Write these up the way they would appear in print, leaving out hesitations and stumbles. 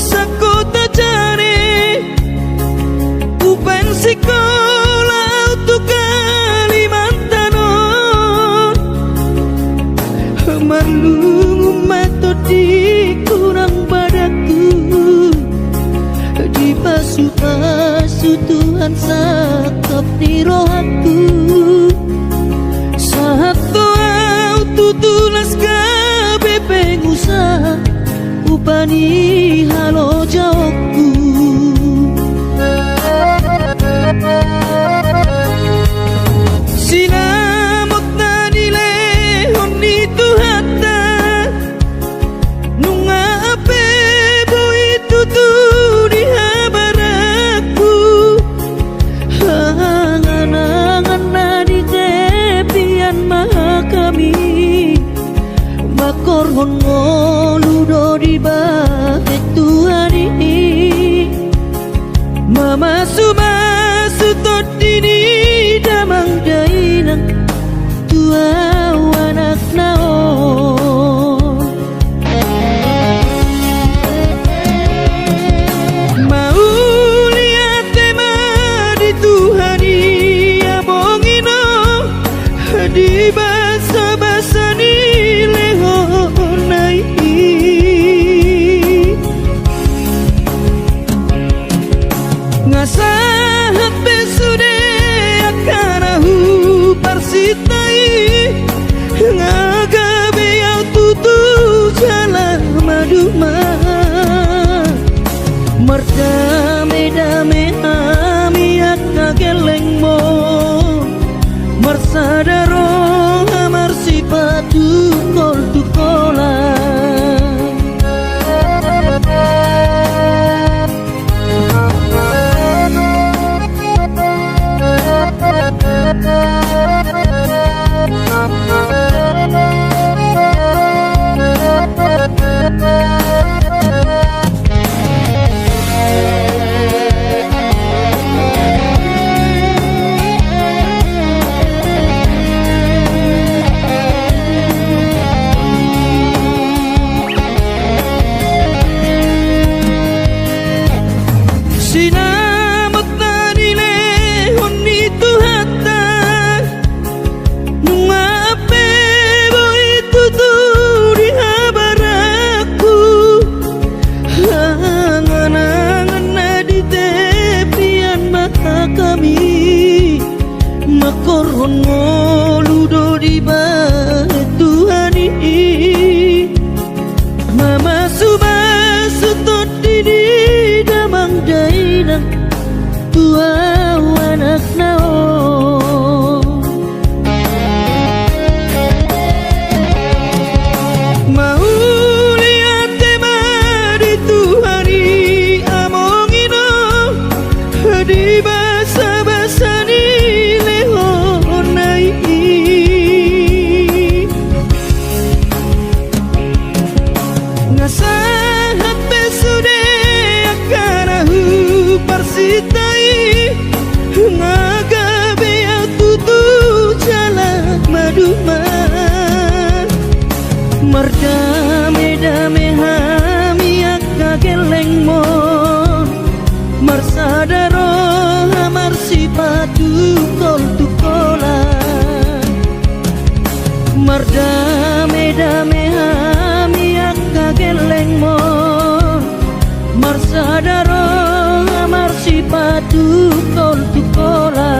sakota jane upan sekolah untuk Kalimantanon marlung mato di kurang padaku di pasu-pasu Tuhan sakap di rohaku saat doa tutulas gabe pengusaha upani halo jawabku sinamot na nilehon ni Tuhata nunga ape boy tutu di habaraku angan-angan na di tepian maha kami makorhon ngoludo di bahet Tuhan ini mama sumasu todini damang dainang tua anak naon mau lihat tema di Tuhan ya bongino di basa-basa ni lehonai ngasahat besude akarahu parsitai ngagabe au tutu jalan maduma merdame-dame ami akageleng mo marsadaro amar sipatu kol tukola sinamot na nilehon ni Tuhata nunga ape boy tutu di habaraku angan-angan na di tepian mata kami makorhon ngoludo di bahet Tuhan ini mama subasu todini damang dainang tua anak naon mau lihat tema di Tuhan amongino di basa-basa ni lehonai ngasahat besude akarahu parsitai ngagabe au tutu jalan maduma merdame-dame hami akageleng mo marsadaro amar sipatu kol tukola merdame-dame hami akageleng mo marsadaro amar sipatu kol tukola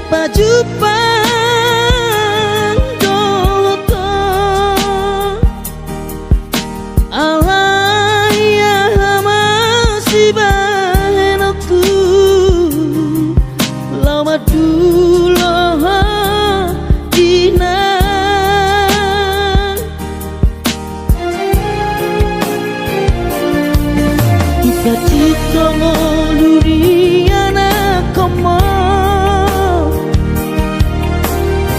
pajupang doloto alaya masih bahenoku lama dulu dina kita cita ngoluri anak komo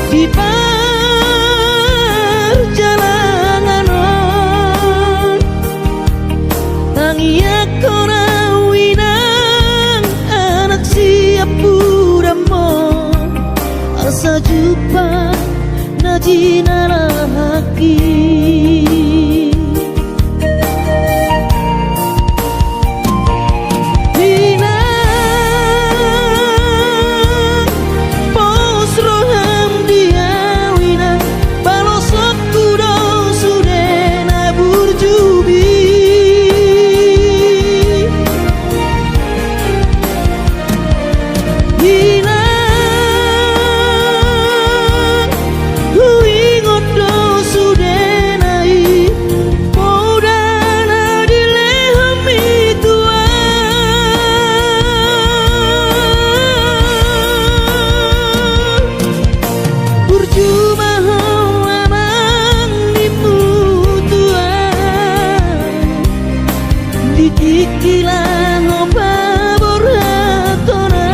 di perjalanan tangi aku winang anak siap puramo asa jumpa najina haki Ikilah ngobabor hatona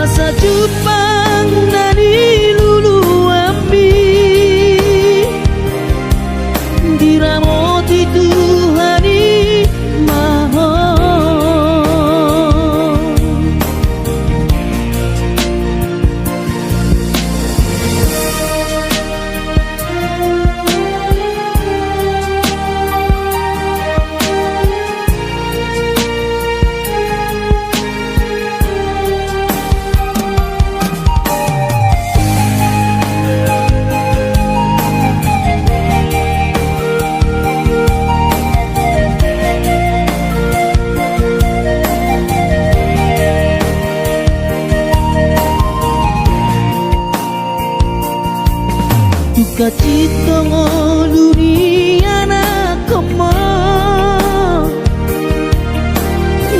asa jupang dari lulu ambi diramoti Tuhani maho duka cita ngoluri anak komo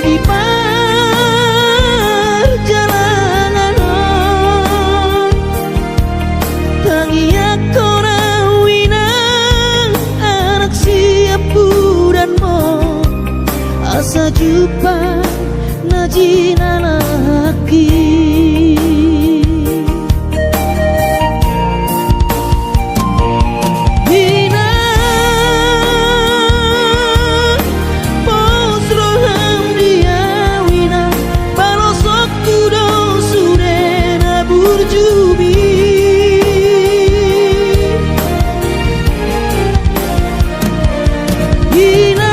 di perjalanan tangi aku winang anak siap budanmu asa jumpa najina laki Inang,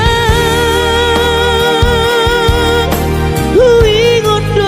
hui ngodo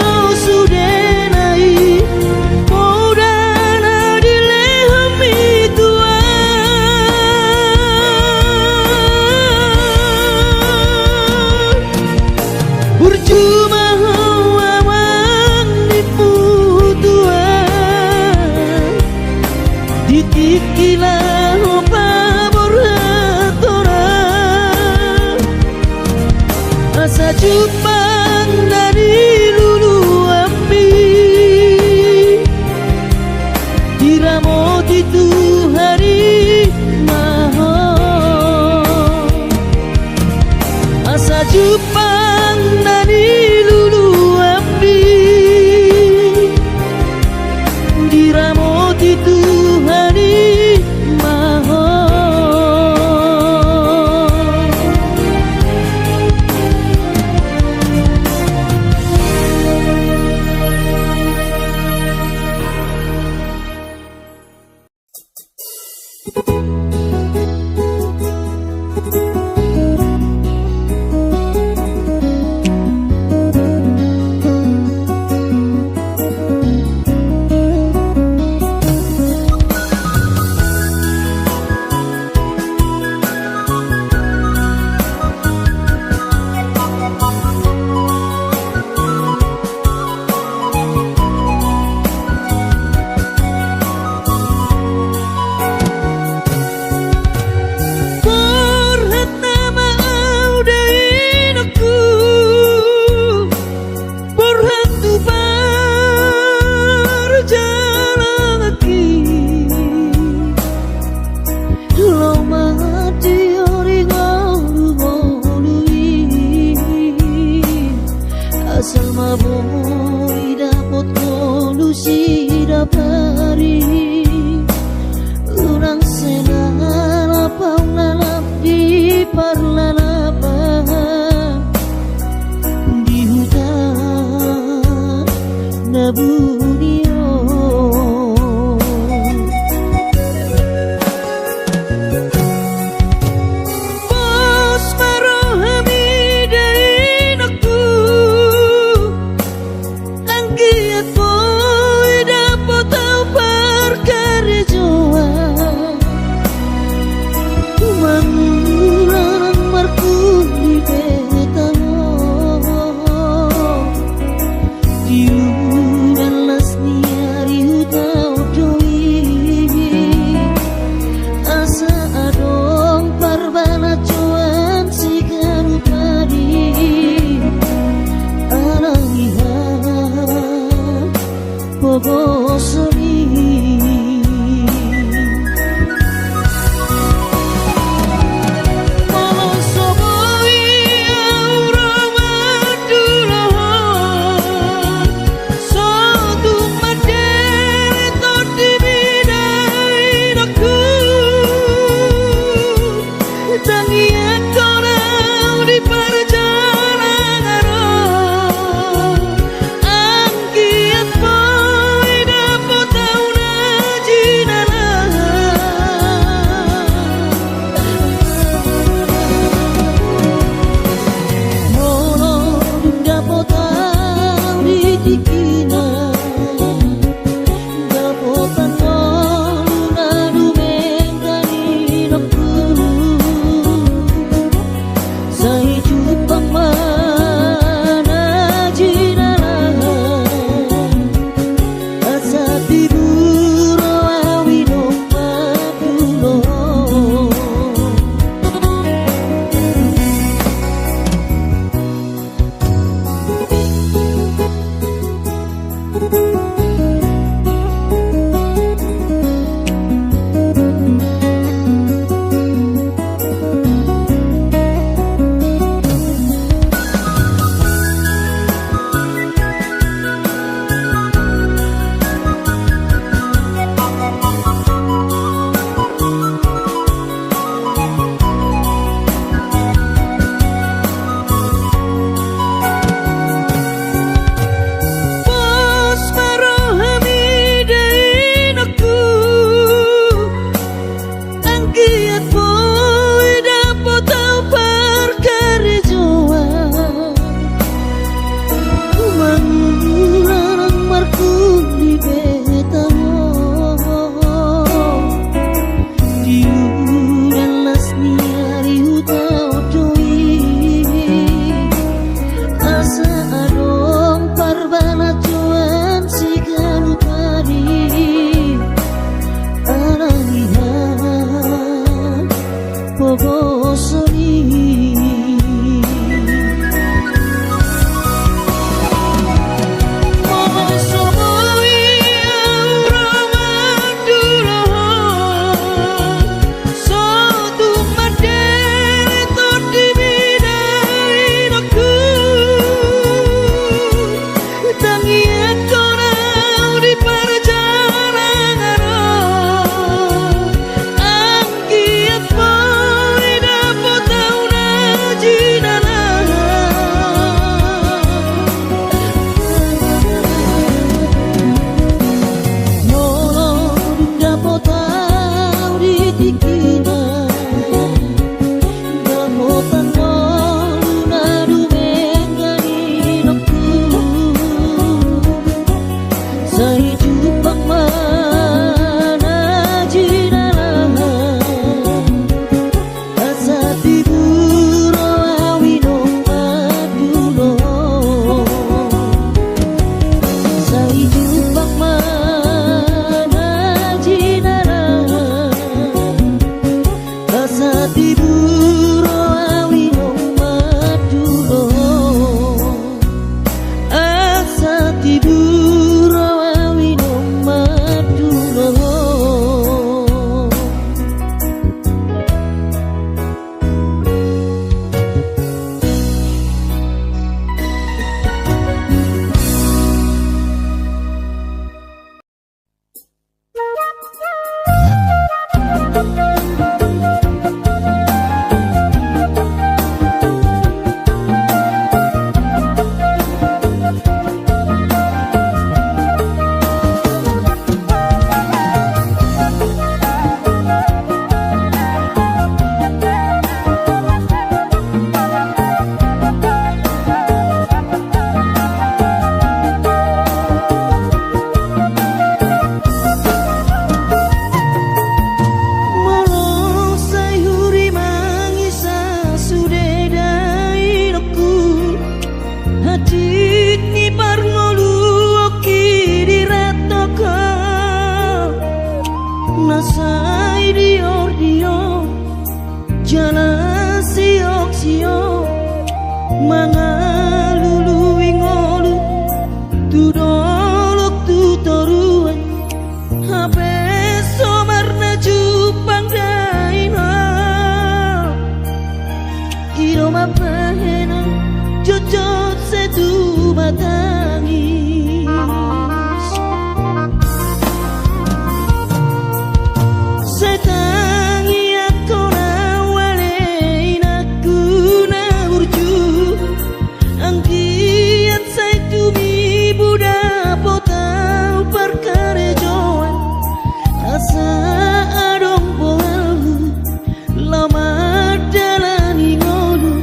asal maboy dapat kolusi dapari urang senang lapang lalap di parlalapan di hutan nabunio bos marohami dari nakku anggiat boy dapat tahu perkara joa manurang marku di betano diuran lasni hari hutau doi asa adong parbana cuan si garupadi alangihan pogosori Bos ni parngolu oki diratoko nasai dior jalan siok mangalulu ingolu tudolok tutoruan hape somarna jupang daina iro mapahena jojot setu batangis setangi aku nawale inaku na urju angkiat saya tumi buda potau perkara joan asa adong boalu lama dalani ngolu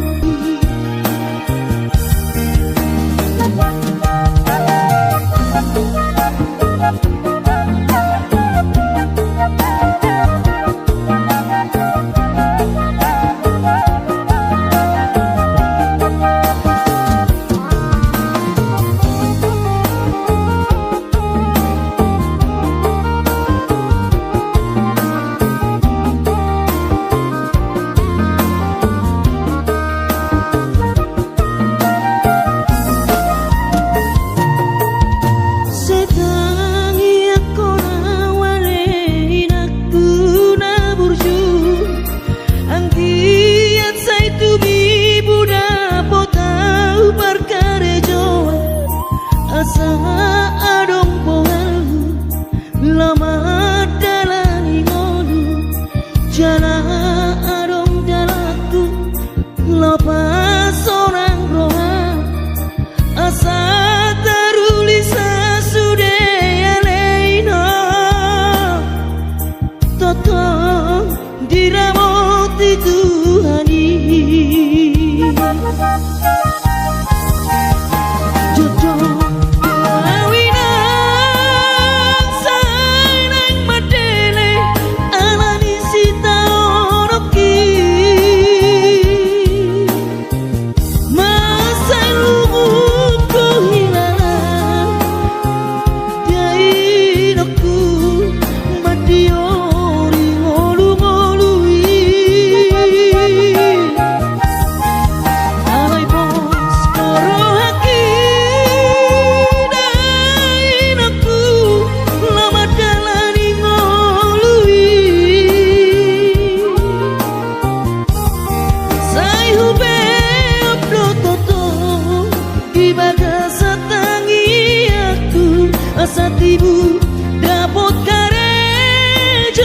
Satibu dapot karejoan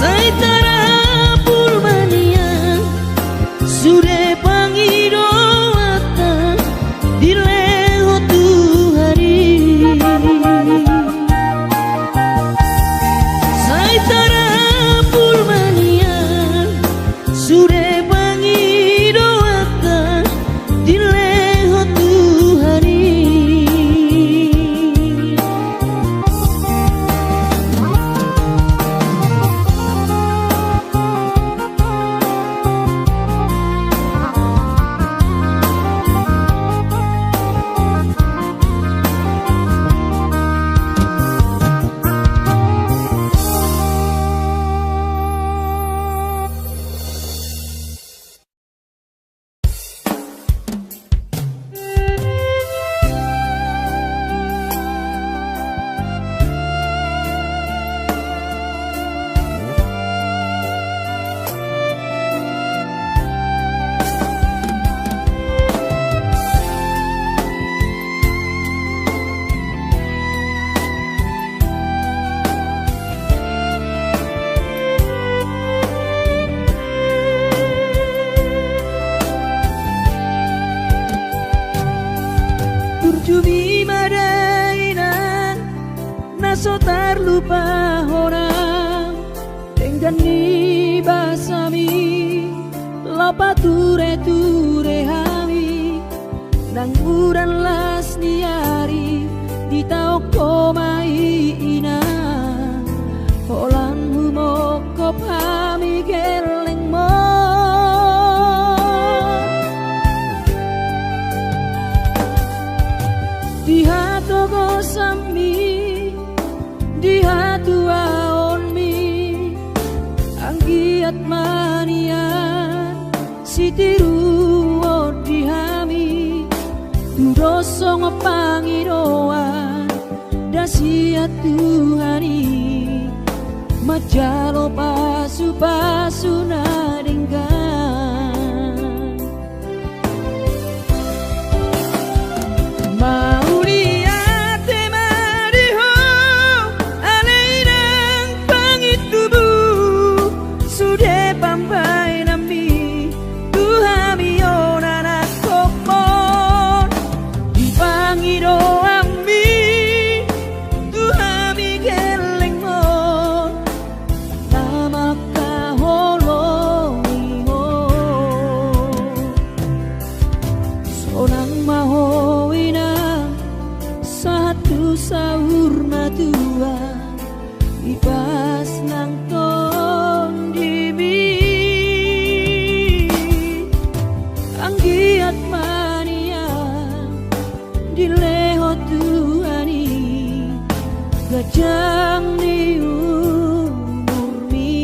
saitara pulmanian sude pangidoatan dileho Tuhari saitara pulmanian sude pangidoatan dileho Tuhari Turjumi madainan naso terlupa orang dengan ni basami lapa ture hami nang uran las niari di tau komai ina holan humoko pami geleng mo basami di hatua onmi anggiat manian sitiru odihami dudoso ngepangiroan dasiat Tuhani majalo pasu-pasu naringgan mau liate mariho aleinang pangitubu sude pampai nami Tuhami onana kokmon di pangiro ami Tuhami gelengmon nama kaholoiho sonang mahoina satu sahur matua ibas nang tondimi anggiat mania dileho Tuhani gajang ni umurmi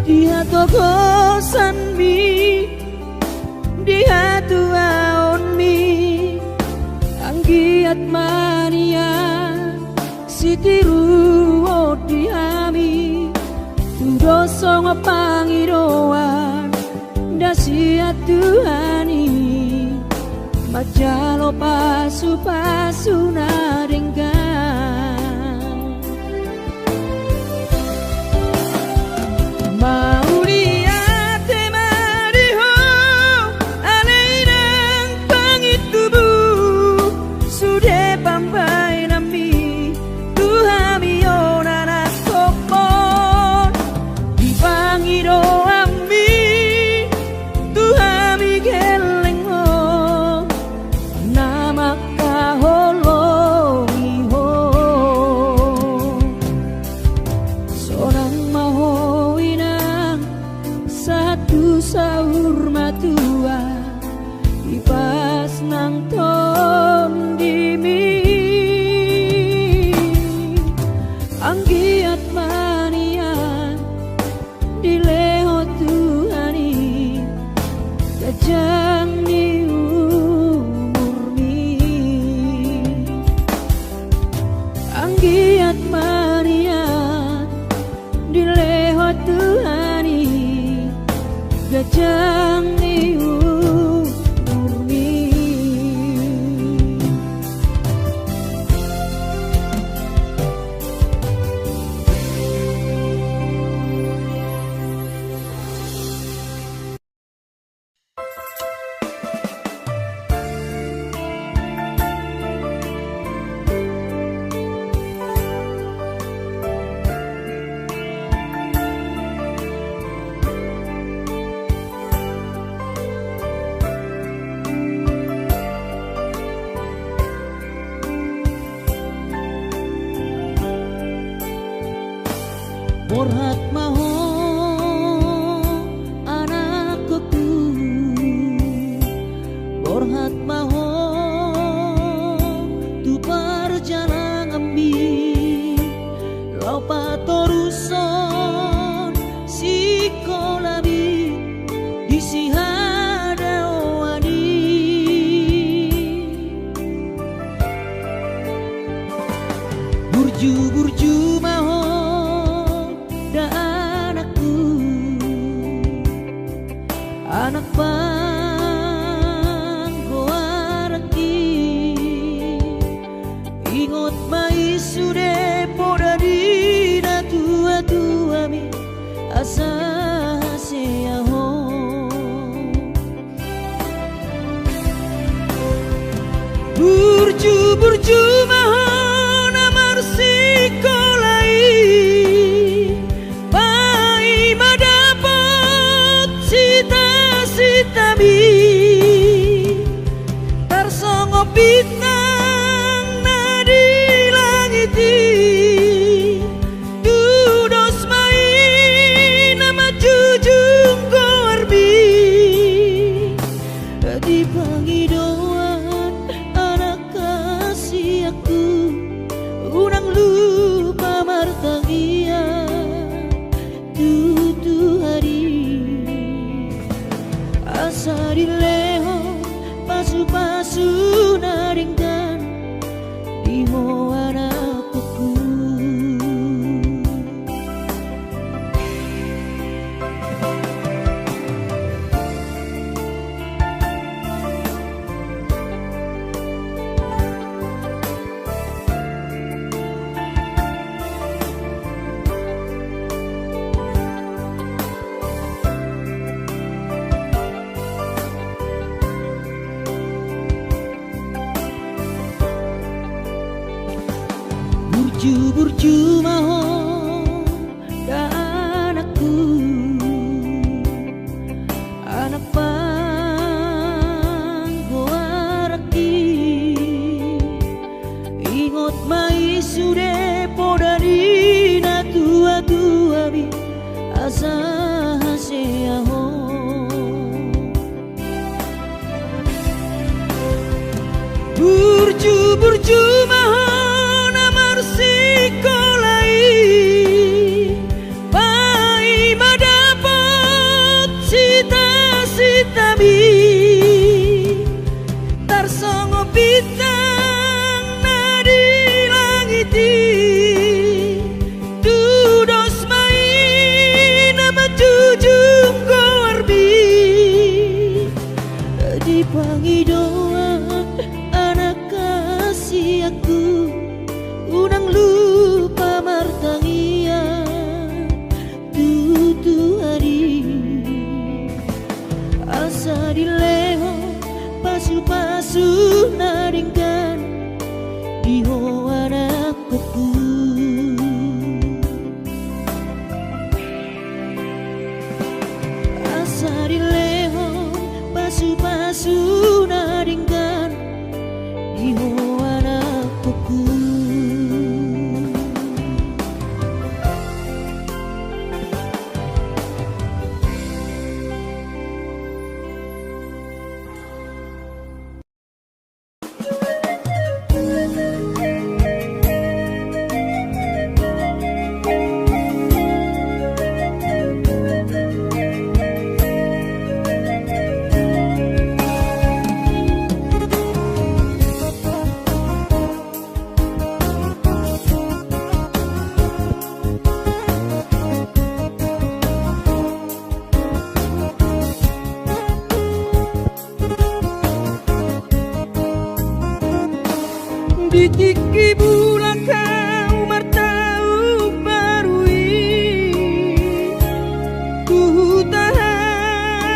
Dia togosan mi dia tuaon mi anggiat mania sitiru odihami tudoso ngepangiroan dasiat Tuhani majalo pasu-pasu naringgan mau liate mariho aleinang pangitubu sude pampai nami Tuhami onana kokmon di pangiro ami Tuhami gelengmon nama kaholoiho sonang mahoinang satu sahur matua ibas nang tondimi anggiat manian dileho Tuhani gajang ni umurmi anggiat manian dileho Tuhani gajang ni umurmi Borhat maho anakku Borhat maho tu perjalanan ambi Lopa toruson si kolabi di si hadawani Burju-burju maho anak panggoaraki ingot mai sude poda dina tua-tua mi asa seaho sitami tarsongo bintang nadi langiti dudos mai nama jujung gorbi di pangidauan anak kasih aku unang lupa martagia tutu hari asari leho pasu-pasu naringkan di moana kuku burju maho dan anakku anak panggoaraki ingot mai sude podari na tua bi asa haseaho burju maho sikolai pai madapat sita-sitami tarsongo bintang nadi langiti dudos mai nama jujung gorbi di pangidauan anak kasih aku unang lupa martangia tutu hari asa dileho pasu-pasu naringkan di hoana kuku asa dileho pasu-pasu naringkan di hoana kuku Ditiki bulan kau martau barui ku tahan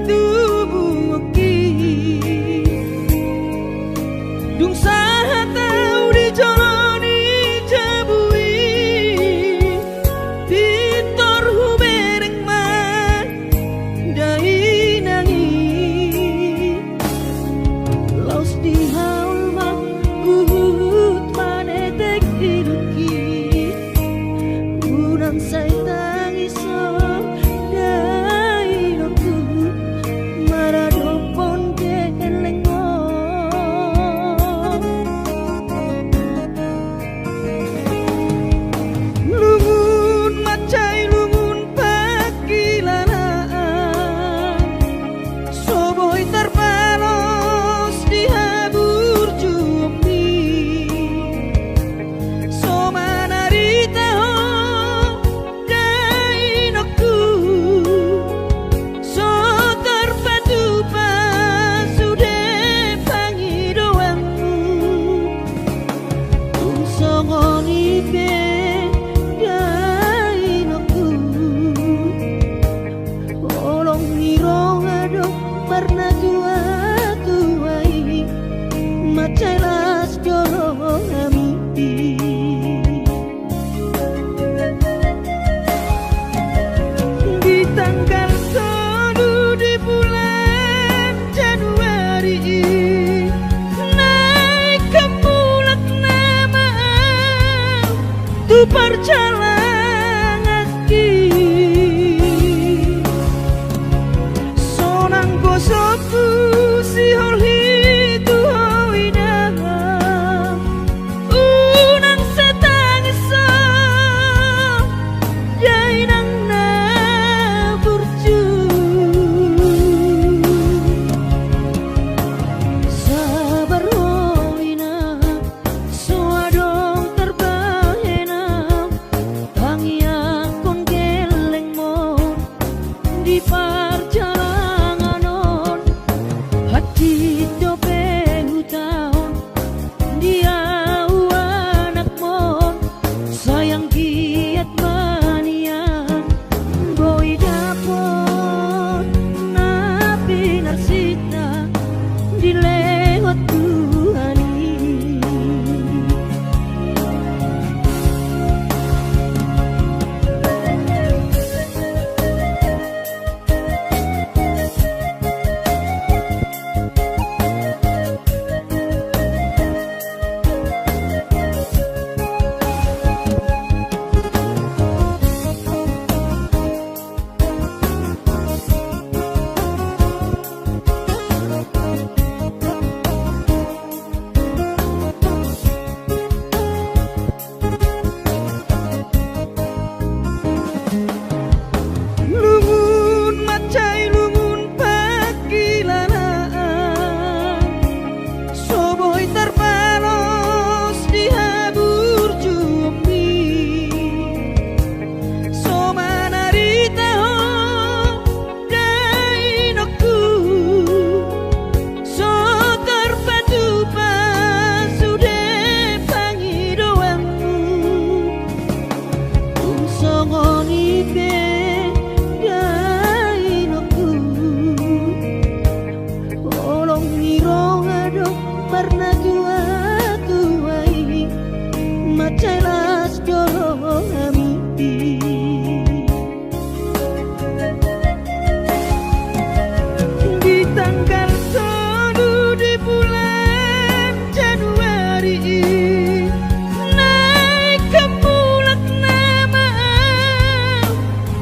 tubuh ki dung saha tau dijalani jabui pintor hubereng mah dai nangi laus di say tangiso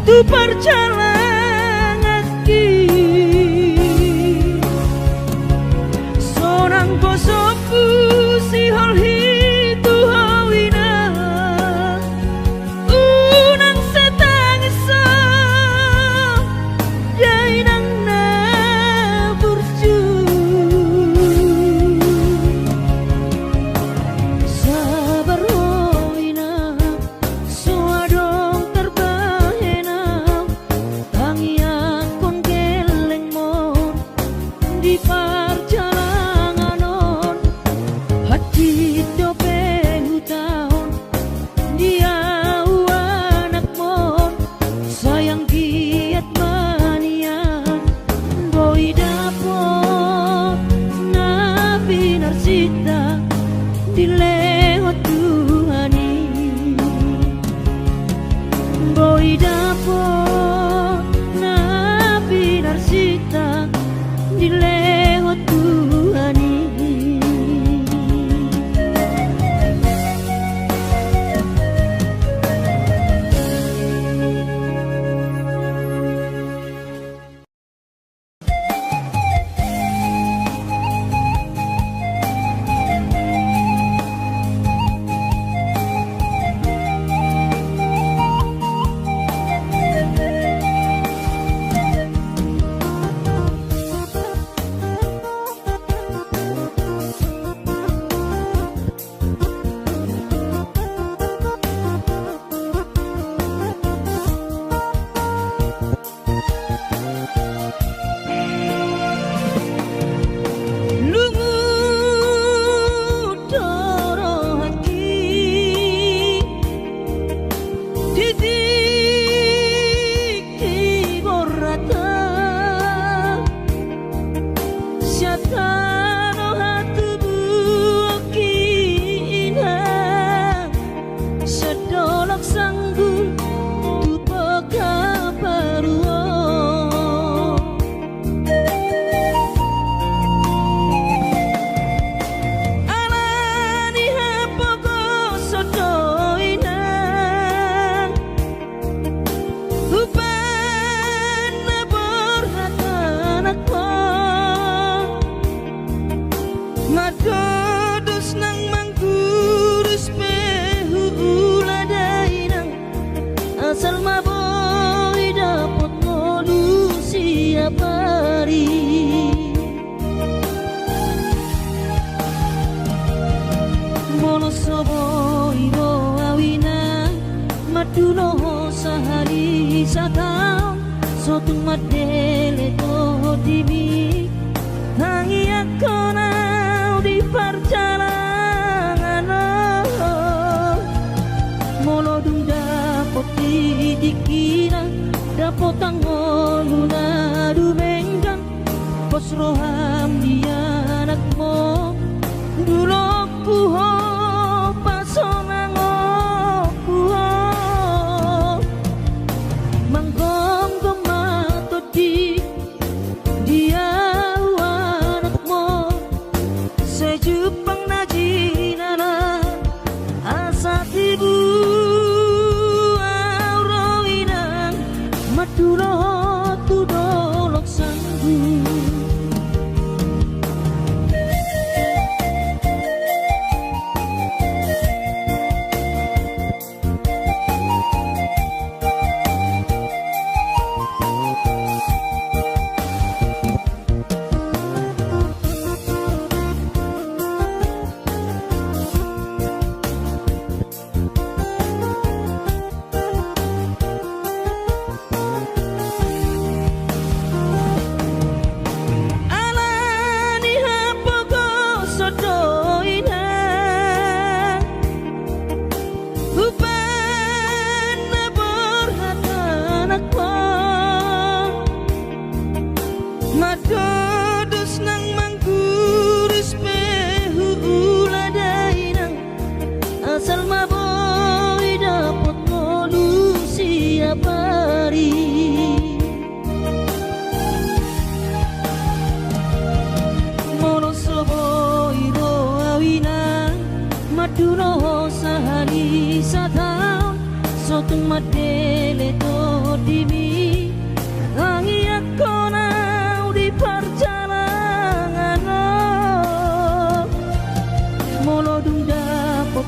tu perjalanan seorang bosoku si holhi tu hawina unang setang isa jainang na burju sabar hoina suadong terbahena tangian kon geleng mon di perjalanan on hati dope hutahon dia anak mon sayang giat manian boy dapot nabi narsita dilewat Tuhani boy dapot nabi narsita dilewat Tuhani. Madodos nang manggurus pehu uladainang asal maboy dapot ngolu siap hari mono soboy bo awina maduno sahari satang sotung madele to dimi tangi akona di perjalanan mono dung dapot dikina dapot angoluna dumenggang pos roham dia anak mo dulok puho pasonang puho manggong gomato di dia sejupang najinana asat ibu aurawinang maduro tudolok sanggu dimi tangi aku nau di perjalanan molo dung dapot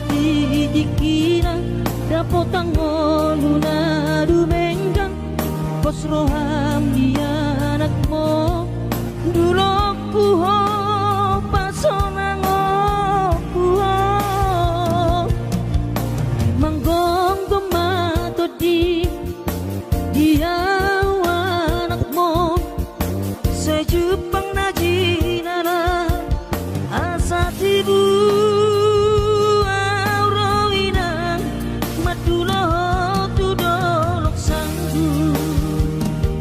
dikina dapot tangon luna dumenggang pos roham dia anakmu dulu kuho pasonang kuho manggong tomato di dia anakmu sejupang najinara asa tibu auroinang madulo tudolok sanggu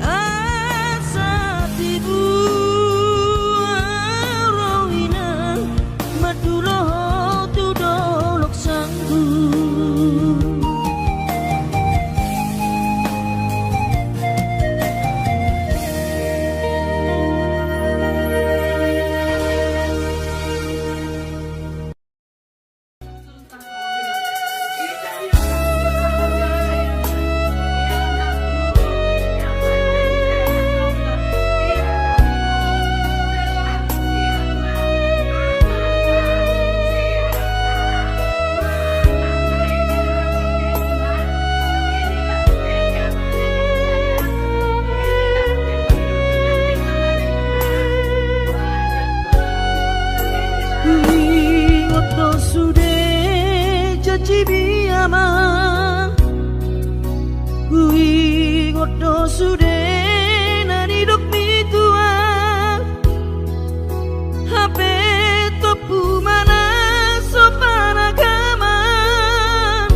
asa tibu auroinang madulo tudolok sanggu. Kui ngoto sude nani dok mi tua hape topu mana sopan agaman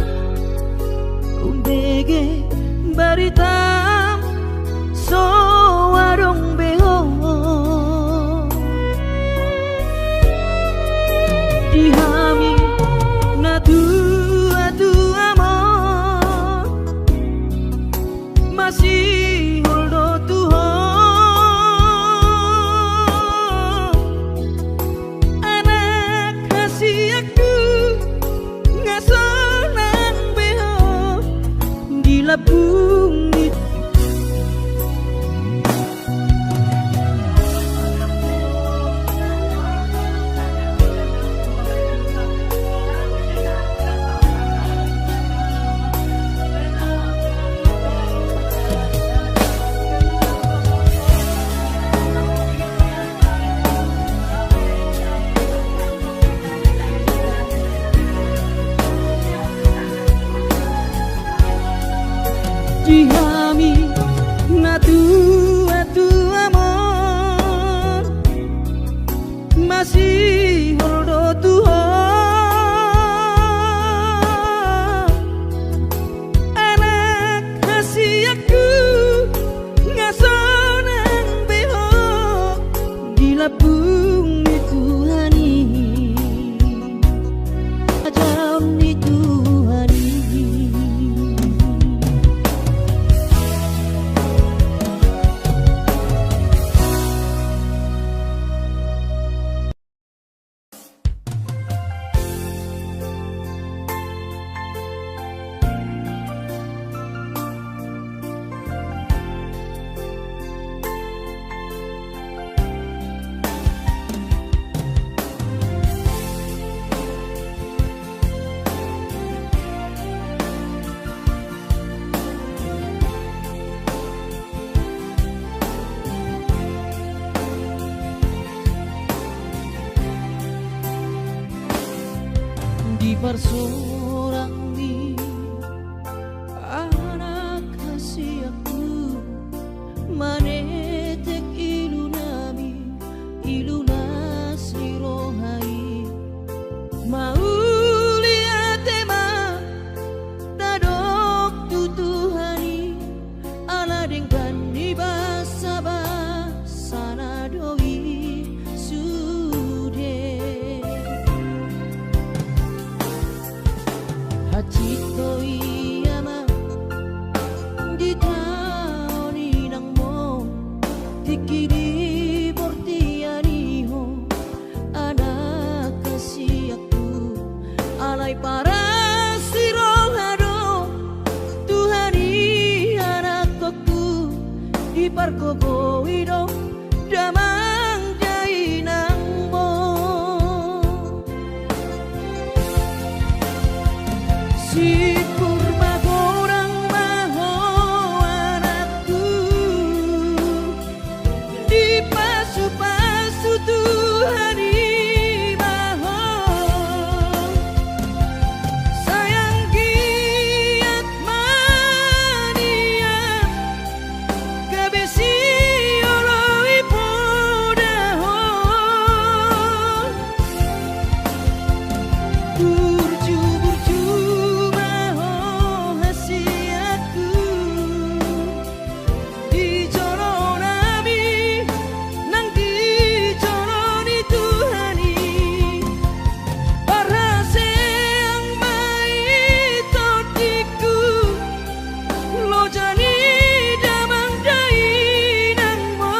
umbege baritam so warong beho dihami natu masih holdo Tuhan anak kasih aku ngasonan beho di labung itu dihami natu amor masih holdo Tuhan anak kasih aku ngasonan beho di labung itu hani ajam itu hani. Di persorang di anak kasih aku manetek ilunami ilunas rohai mau lihat tema dadok tutuhani ala dengan di basa sana doi sude Hachito iyama di taoni nang mo tikiri portiani ho anak kasih aku alay para si rohado Tuhani anak dipargogoi do damang jai nangmo si purba gorang maho anakku dipasu-pasu Tuhan maho sayang giat mania kabesi oloi podaho burju-burju maho hasiatku dicolonami nang dicoloni Tuhani parase ang maitotiku lo jani damang dai nangmo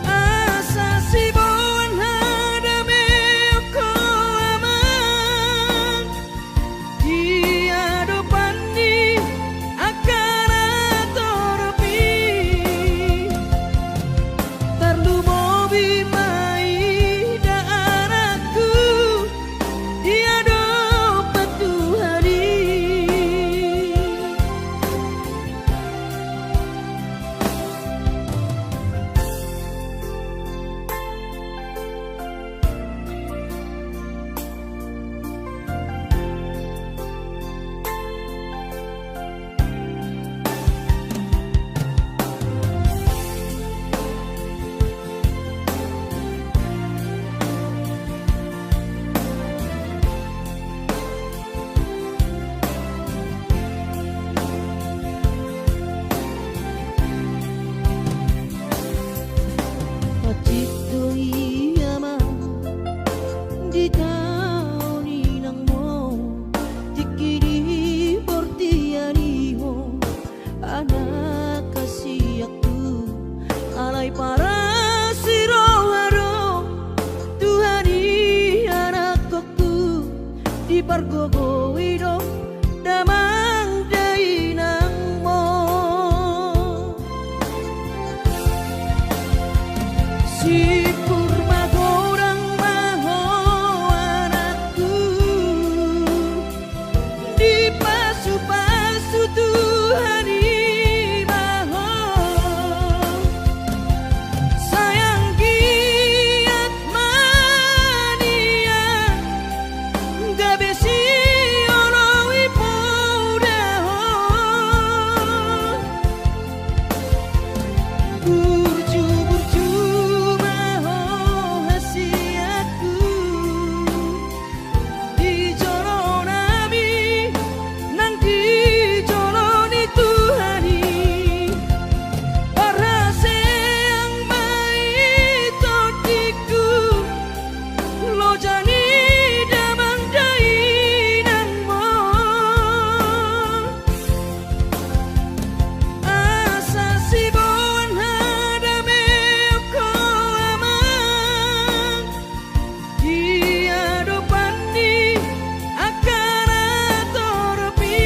asa sibon hadame ko amang dia dopani akan atoropi tarlu mobi mai daaraku dia dopat Tuhani Pacito iyama di taoni nangmo tikiri portiariho anak kasiakku alai para siroharo Tuhani anak kokku dipargogoi do damang dai nangmo si purba gorang maho anakku dipasu-pasu Tuhani maho sayang giat mania gabesi oloi podaho burju-burju maho hasiatku dicolonami nang dicoloni Tuhani parase ang maitotiku lo jani damang dai nangmo asa sibon hadame ko amang dia dopani akan atoropi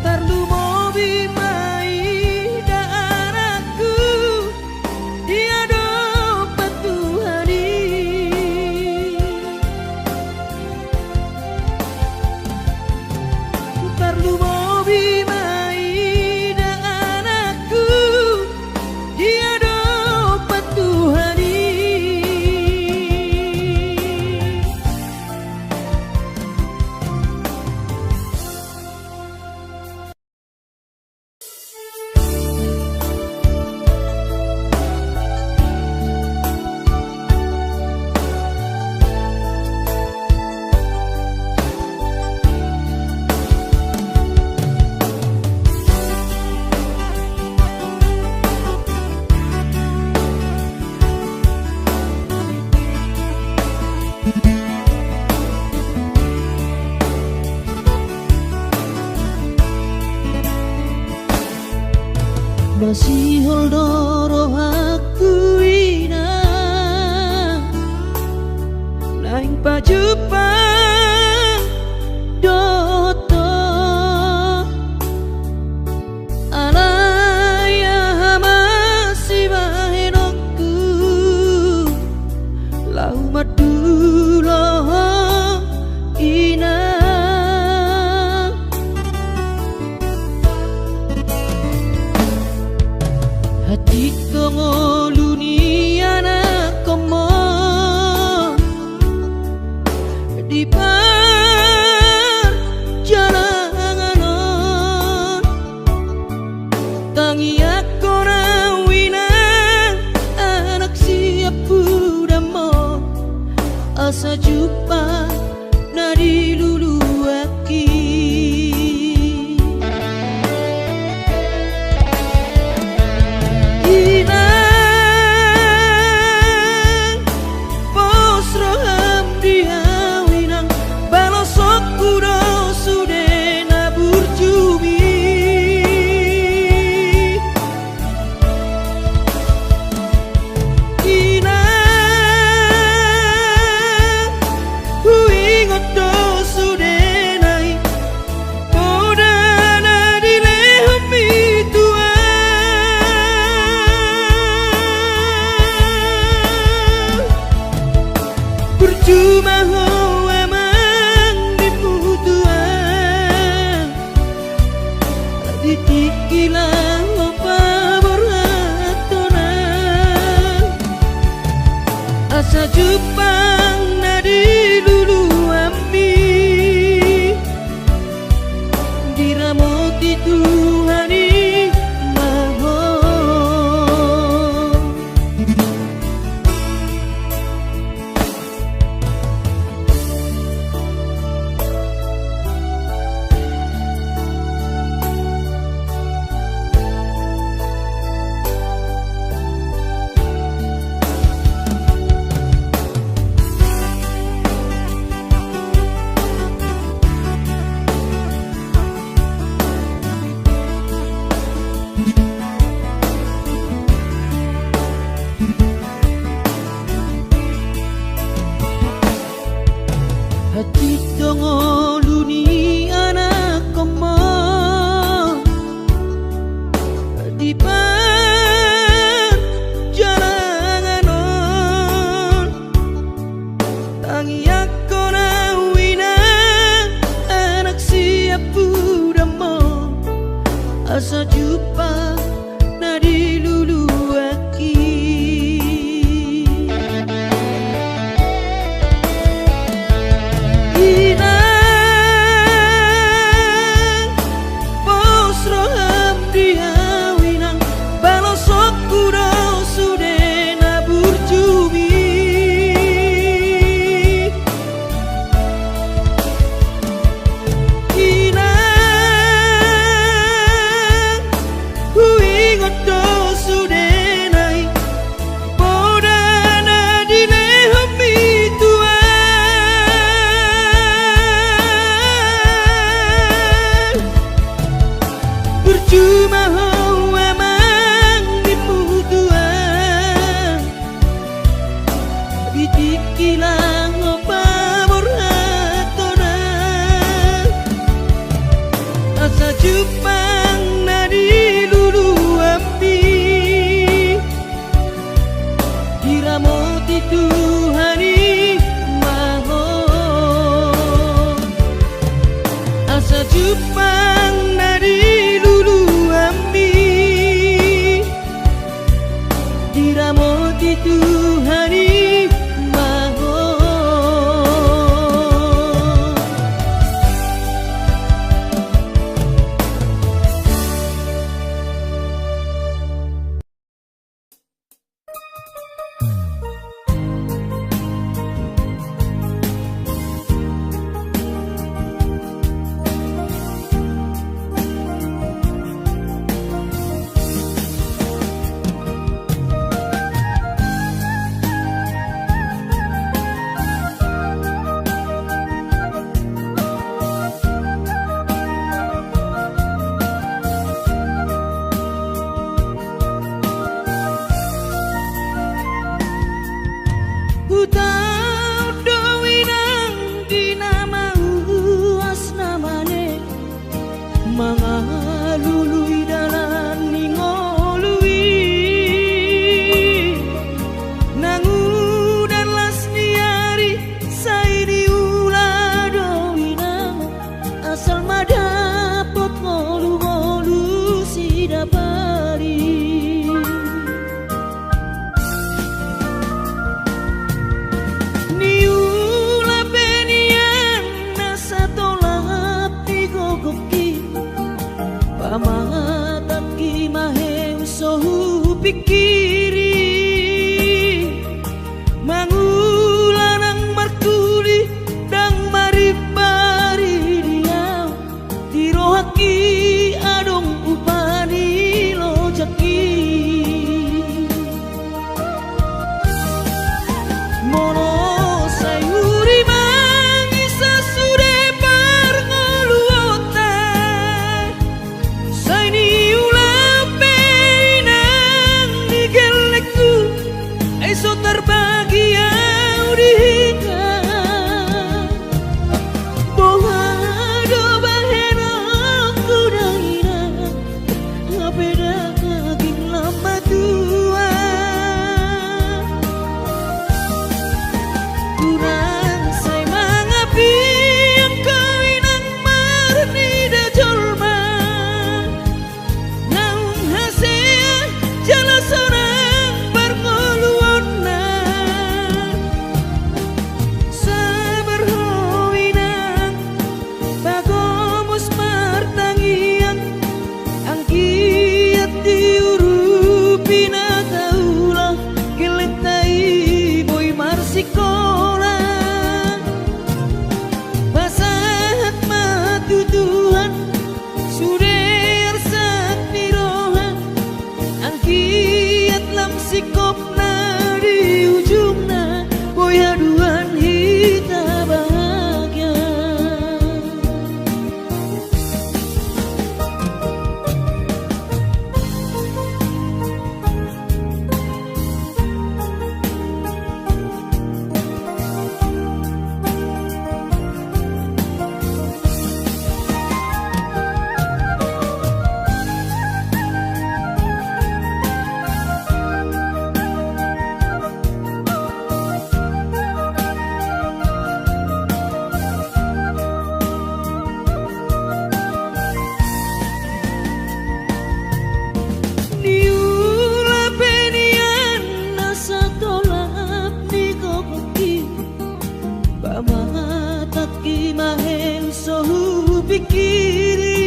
tarlu mobi mai daaraku dia dopat Tuhani tarlu mobi mai daaraku dia dopat Tuhani masih holdoro aku ina naing pajupang doto Itikilang paborhatona asa Jepang na diluluami diramot Tuhani mahal. Hati dongo luni anak koma di perjalanan tangi aku na wina anak siapu damo asa jumpa na diluluaki. Cuma hawa mang diputuan Bitikilang paborhatona asa Jepang na diluluami diramot Tuhani mahal asa Jepang na diramot Tuhani mahal. Mga luluy dalan ningolui nangudan las niari say diula dowina asal madapot ngolu-ngolu si dapari niula benian nasa tolap digogoki pamatat ki maheng sohu pikiri mangulanang martuli dang maribari dia tirohaki adong upani lojaki mono sayuri mangisa sude parngoluota say ni ulape nang nigel pikiri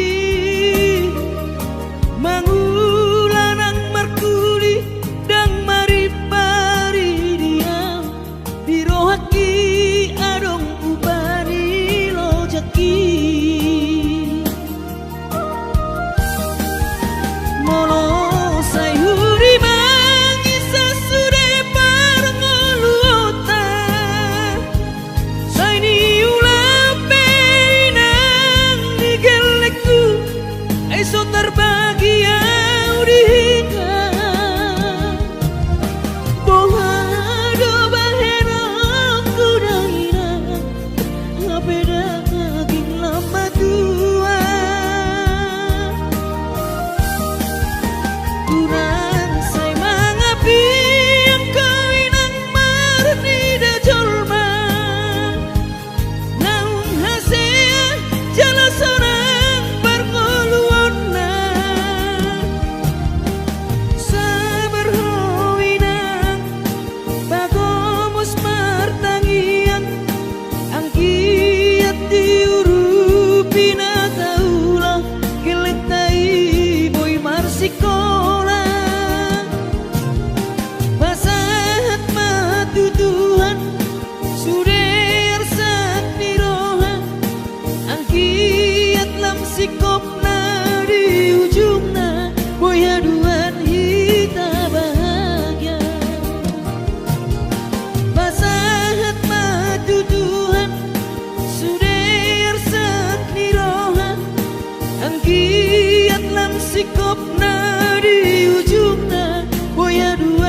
mangulanang markuli dang mari pari diam birohaki adong ubani lojaki mono sayuri mangisa sude parngoluota saini ulape nang digeleku eso terbagi audika bohado bahero kudaira ngapeda kaging lama tua kurang say mangapi ang kawinang marni da jolma naung hasea jala sorang parngoluon na sabar howinang bagomos martangian ang kiat diurupi na taula keletai boy marsikola basahat matutuhan suder sat niroha ang kiat lam sikop na di ujung na boy haduan hita bahagia basahat matutuhan suder sat niroha ang kiat lam sikop na di ujung na boy haduan